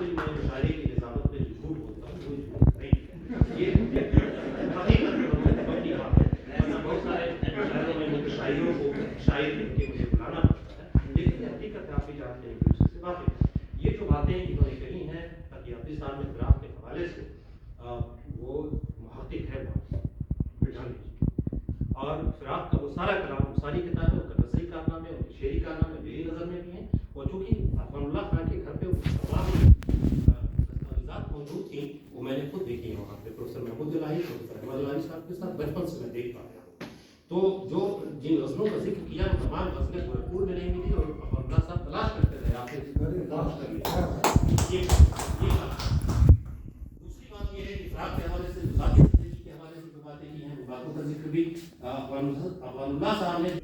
بھی میں مشاعرے کی نظامت میں جو جھوٹ بولتا ہوں وہ جھوٹ نہیں ہے، یہ حقیقت اپنی بات ہے، ورنہ بہت سارے مشاعروں میں مجھے شاعروں کو شاعر کہہ کے مجھے بلانا پڑتا ہے، لیکن یہ حقیقت ہے، آپ بھی جانتے ہیں ایک دوسرے سے واقف ہے۔ یہ جو باتیں انہوں نے کہی ہیں ترقیاتی سال میں فراق کے حوالے سے، وہ محقق ہے اور فراق کا وہ سارا کلام، وہ ساری کتابیں، ان کا نثری کارنامے، ان کے شعری کارنامے میری نظر میں بھی ہیں، اور چونکہ احمد اللہ خان کے گھر پہ وہ تمام دستاویزات موجود تھیں، وہ میں نے خود دیکھی ہیں وہاں پہ، پروفیسر محمود الہی، پروفیسر احمد الہی صاحب کے ساتھ بچپن سے میں دیکھ پا رہا ہوں۔ تو جو جن غزلوں کا ذکر کیا وہ تمام غزلیں بھرپور میں نہیں ملی، اور احمد اللہ صاحب تلاش کرتے رہے، آپ نے تلاش کر لیا۔ دوسری بات یہ ہے کہ فراق کے حوالے سے ذاتی زندگی کے حوالے سے جو باتیں کی ہیں، وہ باتوں کا ذکر بھی احمد اللہ صاحب نے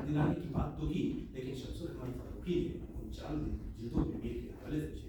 دلانے کی بات تو کی، لیکن شمس الرحمن فاروقی نے ان 4 جلدوں میں میر کے حوالے سے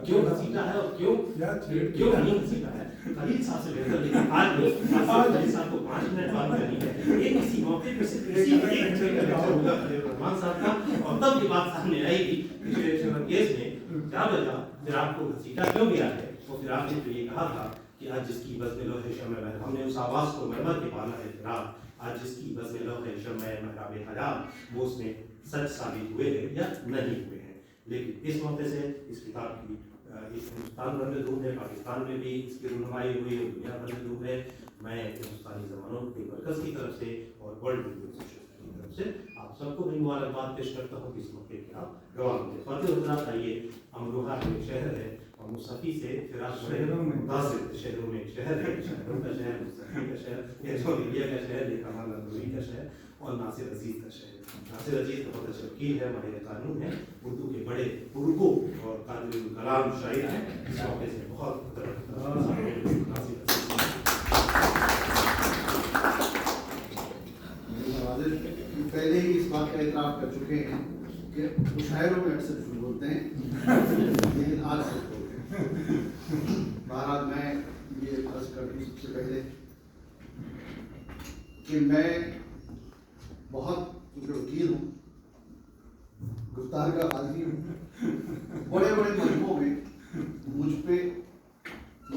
کیوں گھسیٹا ہے اور کیوں نہیں گھسیٹا ہے، خلیل صاحب سے بہتر، لیکن آج خلیل صاحب کو 5 منٹ بات کرنی ہے، ایک کسی موقع پہ صرف ایک گھنٹے کا لیکچر ہوگا خلیل الرحمن صاحب کا، اور تب یہ بات سامنے آئے گی کہ کیس میں کیا وجہ فراق کو گھسیٹا کیوں گیا ہے، اور پھر آپ نے تو یہ کہا تھا کہ آج جس کی بزم لوح شمع محراب، ہم نے اس آواز کو مرمر کے بالا ہے فراق، آج جس کی بزم لوح شمع محراب حیات، وہ اس میں سچ ثابت ہوئے ہیں یا نہیں ہوئے ہیں۔ لیکن اس موقع سے اس کتاب کی اس ہندوستان بھر میں دھوم ہے، پاکستان میں بھی اس کی رونمائی ہوئی ہے، دنیا بھر میں دھوم ہے۔ میں ہندوستانی زبانوں کے مرکز کی طرف سے اور ورلڈ ریڈیو ایسوسیشن کی طرف سے آپ سب کو بھی مبارکباد پیش کرتا ہوں کہ اس موقع کے آپ گواہ ہوں۔ خاطر حضرات، آئیے، امروہہ ایک شہر ہے، اور مصطفی سے فراق شہروں میں متاثر، شہروں میں ایک شہر ہے، شہروں کا شہر، مصطفی کا شہر، یہ جو انڈیا کا شہر، یہ کمال اندوری کا شہر، اور ناصر عزیز کا شہر۔ ناصر عزیز بہت اچھے وکیل ہے، ماہر قانون ہے، اردو کے بڑے پرگو اور قادر الکلام شاعر ہیں، اس موقع سے بہت پہلے ہی اس بات کا اعتراف کر چکے ہیں کہ مشاعروں میں اکثر جھوٹ بولتے ہیں، لیکن آج سچ بولتے ہیں۔ بہرحال میں یہ عرض کر دوں سب سے پہلے کہ میں بہت کیونکہ وکیل ہوں، گفتار کا قاضی ہوں، بڑے بڑے مجموعوں میں مجھ پہ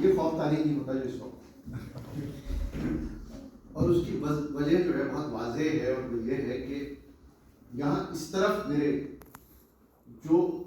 یہ خوف طاری نہیں ہوتا جو اس وقت، اور اس کی وجہ جو ہے بہت واضح ہے، اور وہ یہ ہے کہ یہاں اس طرف میرے جو